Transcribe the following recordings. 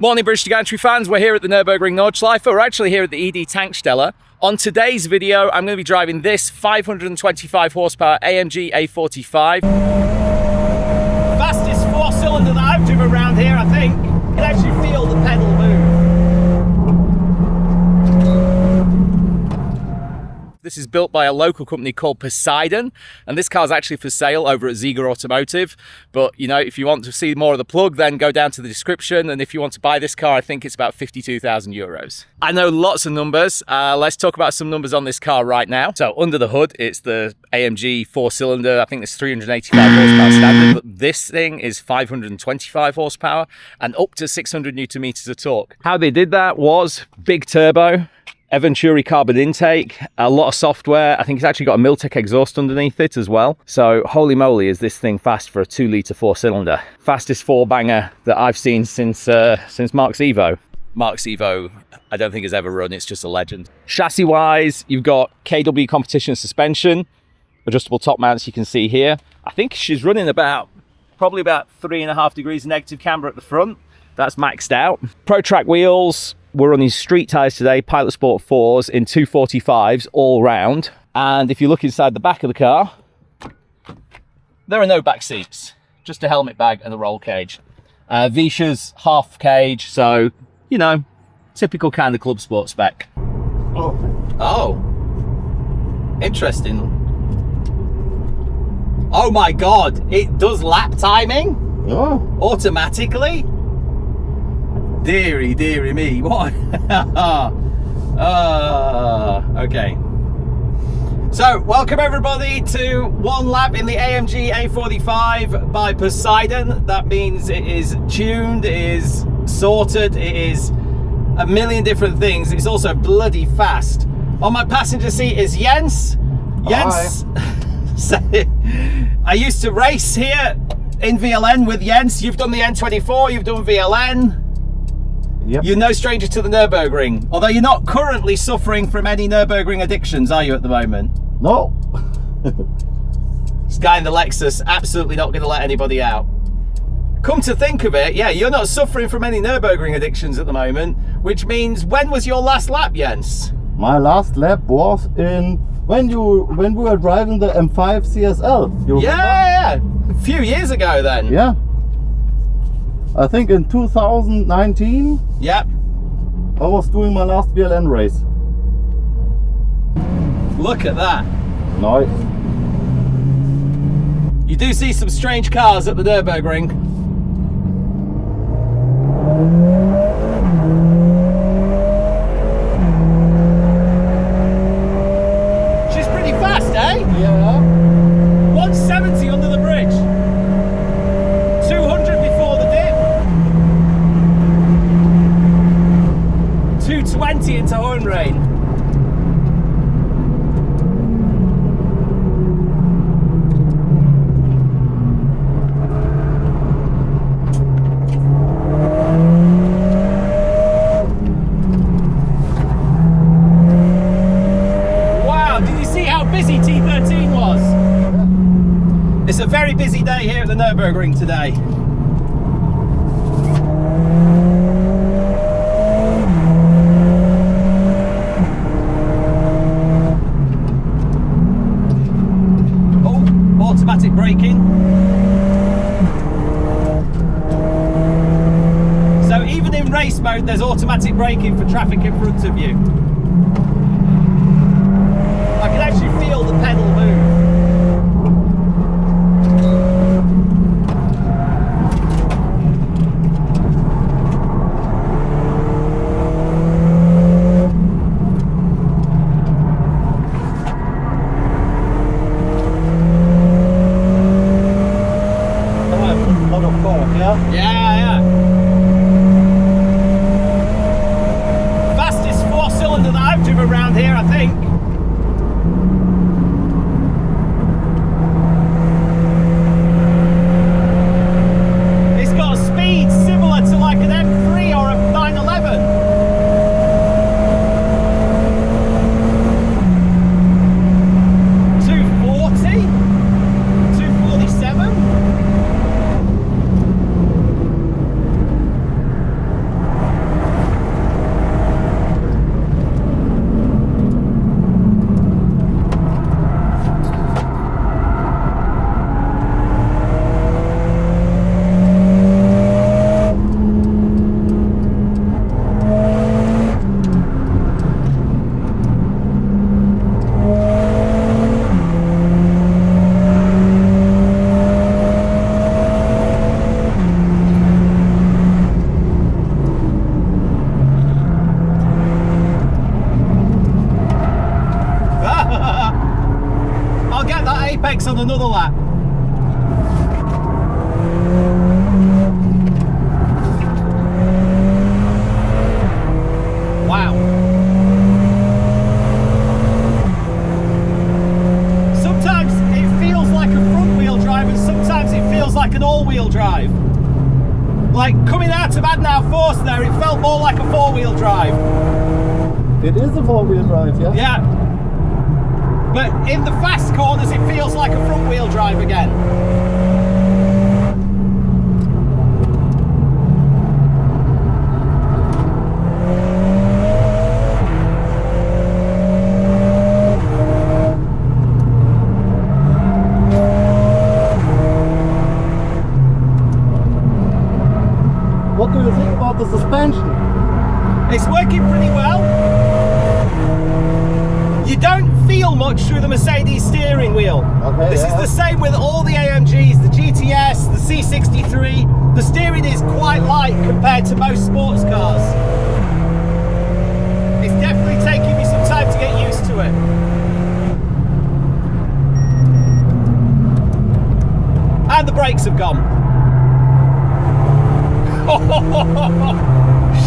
Morning British Gantry fans, we're here at the Nurburgring Nordschleife. We're actually here at the ED Tankstelle. On today's video, I'm going to be driving this 525 horsepower AMG A45. Fastest 4-cylinder that I've driven around here, I think. You can actually feel the pedal move. This is built by a local company called POSAIDON, and this car is actually for sale over at Ziegler Automotive. But you know, if you want to see more of the plug, then go down to the description. And if you want to buy this car, I think it's about 52,000 euros. I know lots of numbers. Let's talk about some numbers on this car right now. So under the hood, it's the AMG 4-cylinder. I think it's 385 horsepower standard, but this thing is 525 horsepower and up to 600 Newton meters of torque. How they did that was big turbo, Venturi carbon intake, a lot of software. I think it's actually got a Milltek exhaust underneath it as well. So holy moly, is this thing fast for a 2-litre 4-cylinder. Fastest 4-banger that I've seen since Mark's Evo. Mark's Evo, I don't think has ever run. It's just a legend. Chassis wise, you've got KW competition suspension, adjustable top mounts you can see here. I think she's running probably about 3.5 degrees negative camber at the front. That's maxed out. Pro Track wheels. We're running street tyres today, Pilot Sport 4s in 245s all round. And if you look inside the back of the car, there are no back seats, just a helmet bag and a roll cage. Visha's half cage, so, you know, typical kind of club sport spec. Oh, interesting. Oh my God, it does lap timing automatically. Deary, deary me, what? Okay. So, welcome everybody to one lap in the AMG A45 by POSAIDON. That means it is tuned, it is sorted, it is a million different things. It's also bloody fast. On my passenger seat is Jens. Jens, I used to race here in VLN with Jens. You've done the N24, you've done VLN. Yep. You're no stranger to the Nurburgring, although you're not currently suffering from any Nurburgring addictions, are you, at the moment? No. This guy in the Lexus, absolutely not going to let anybody out. Come to think of it, yeah, you're not suffering from any Nurburgring addictions at the moment, which means, when was your last lap, Jens? My last lap was when we were driving the M5 CSL. Yeah, a few years ago then. Yeah. I think in 2019, yep, I was doing my last VLN race. Look at that. Nice. You do see some strange cars at the Nurburgring. She's pretty fast, eh? Yeah. 170 under the bridge. 200 before the dip. 220 into Hohenrain. Wow, did you see how busy T13 was? It's a very busy day here at the Nurburgring today. Automatic braking. So even in race mode, there's automatic braking for traffic in front of you. I can actually feel the pedal move. Yeah. Fastest 4-cylinder that I've driven around here, I think. another lap. Wow. Sometimes it feels like a front wheel drive and sometimes it feels like an all-wheel drive. Like coming out of Adnau Force there, it felt more like a four-wheel drive. It is a four-wheel drive, yeah? Yeah. But in the fast corners, it feels like a front-wheel drive again. What do you think about the suspension? It's working pretty well. You don't feel much through the Mercedes steering wheel. Okay, This yeah. is the same with all the AMGs, the GTS, the C63. The steering is quite light compared to most sports cars. It's definitely taking me some time to get used to it. And the brakes have gone.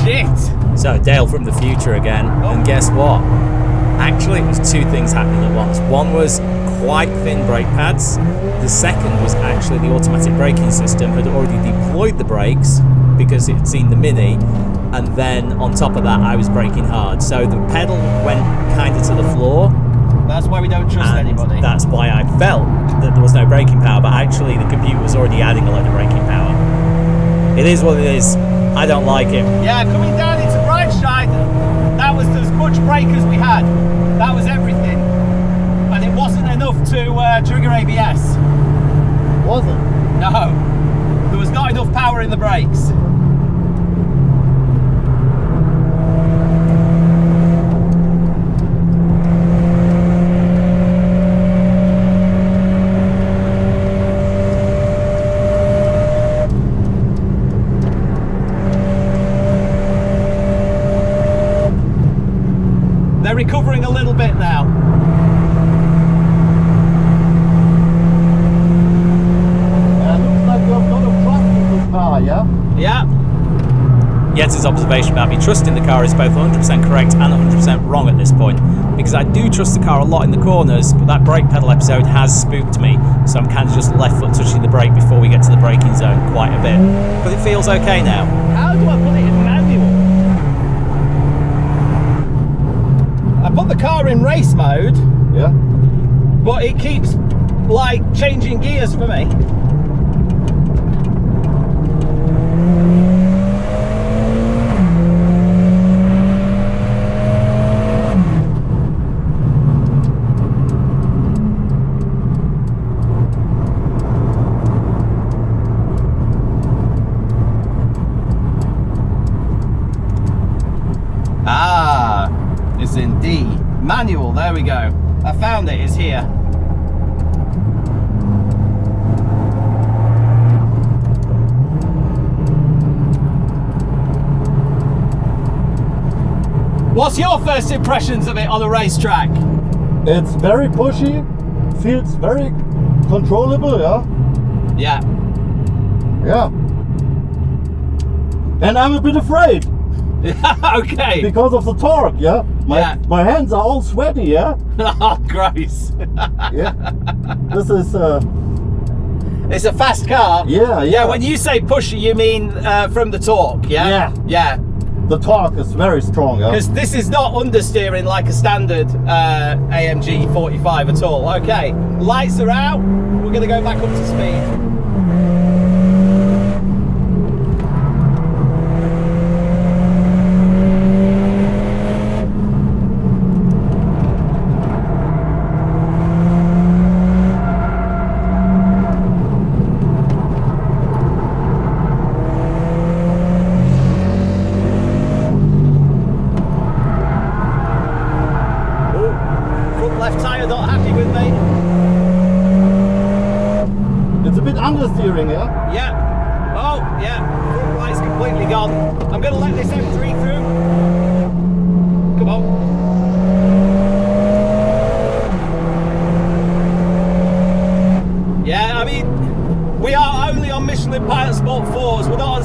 Shit! So Dale from the future again, and guess what? Actually, it was two things happening at once. One was quite thin brake pads. The second was actually the automatic braking system had already deployed the brakes because it had seen the Mini, and then on top of that I was braking hard. So the pedal went kind of to the floor. That's why we don't trust And anybody. that's why I felt that there was no braking power, but actually the computer was already adding a load of braking power. It is what it is. I don't like it. Yeah, coming down into Breitscheid, that was as much brake as we had. That was everything. And it wasn't enough to trigger ABS. Wasn't? No. There was not enough power in the brakes. They're recovering a little bit now. Looks like you have a lot of trust in this car, yeah? Yeah. Jens' observation about me trusting the car is both 100% correct and 100% wrong at this point, because I do trust the car a lot in the corners, but that brake pedal episode has spooked me, so I'm kind of just left foot touching the brake before we get to the braking zone quite a bit. But it feels okay now. How do I put it in manual? I put the car in race mode, Yeah? but it keeps like changing gears for me. Ah, it's in D. Manual, there we go. I found it, it's here. What's your first impressions of it on a racetrack? It's very pushy, feels very controllable, yeah? Yeah. Yeah. And I'm a bit afraid Okay. because of the torque, yeah? Yeah. My hands are all sweaty, yeah? Oh, gross. Yeah. This is, It's a fast car. yeah. Yeah, when you say pushy, you mean from the torque, yeah? Yeah. Yeah. The torque is very strong, yeah? Because this is not understeering like a standard AMG 45 at all. Okay, lights are out. We're going to go back up to speed. Front left tyre not happy with me. It's a bit understeering, yeah? Yeah. Oh, yeah. Front light's completely gone. I'm going to let this M3 through. Come on.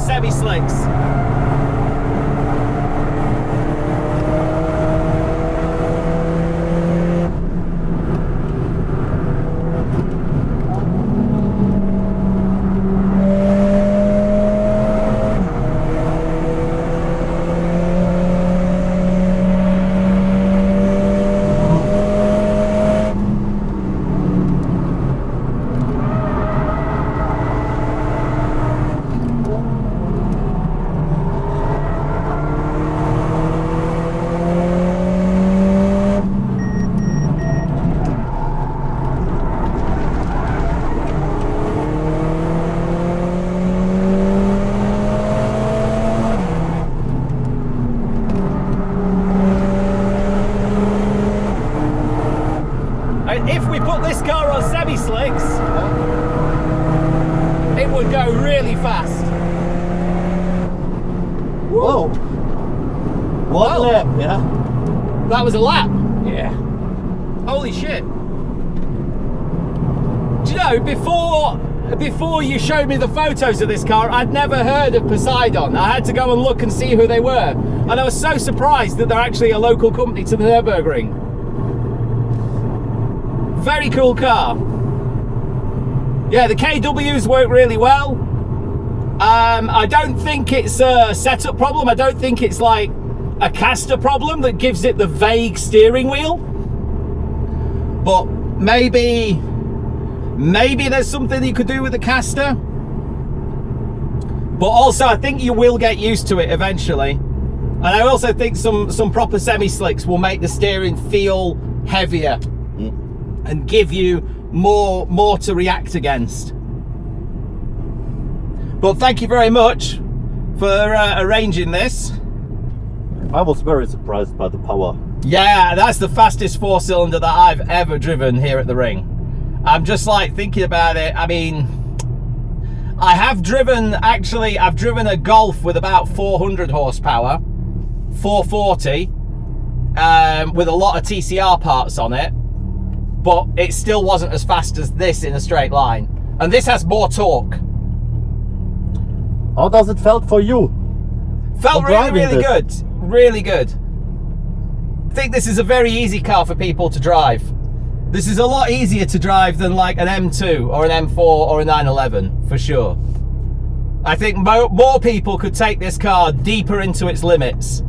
semi-slicks. If we put this car on semi-slicks, it would go really fast. Whoa. One lap, yeah. That was a lap. Yeah. Holy shit. Do you know, before you showed me the photos of this car, I'd never heard of Posaidon. I had to go and look and see who they were. And I was so surprised that they're actually a local company to the Nurburgring. Very cool car. Yeah, the KWs work really well. I don't think it's a setup problem. I don't think it's like a caster problem that gives it the vague steering wheel. But maybe there's something you could do with the caster. But also, I think you will get used to it eventually. And I also think some proper semi-slicks will make the steering feel heavier and give you more to react against. But thank you very much for arranging this. I was very surprised by the power. Yeah, that's the fastest 4-cylinder that I've ever driven here at the ring. I'm just like thinking about it. I mean, I've driven a Golf with about 400 horsepower, 440, with a lot of TCR parts on it, but it still wasn't as fast as this in a straight line. And this has more torque. How does it felt for you? Felt really, really this? good. Really good. I think this is a very easy car for people to drive. This is a lot easier to drive than like an M2 or an M4 or a 911, for sure. I think more people could take this car deeper into its limits.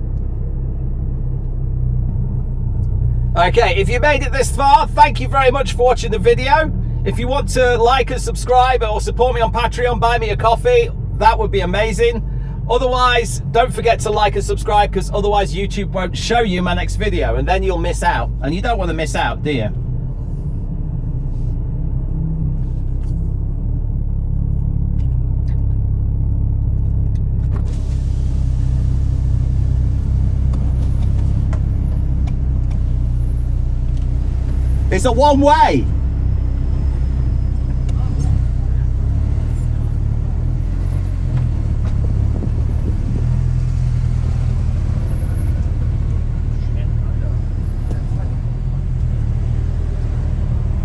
Okay, if you made it this far, thank you very much for watching the video. If you want to like and subscribe or support me on Patreon, buy me a coffee, that would be amazing. Otherwise, don't forget to like and subscribe, because otherwise YouTube won't show you my next video and then you'll miss out. And you don't want to miss out, do you? It's a one way.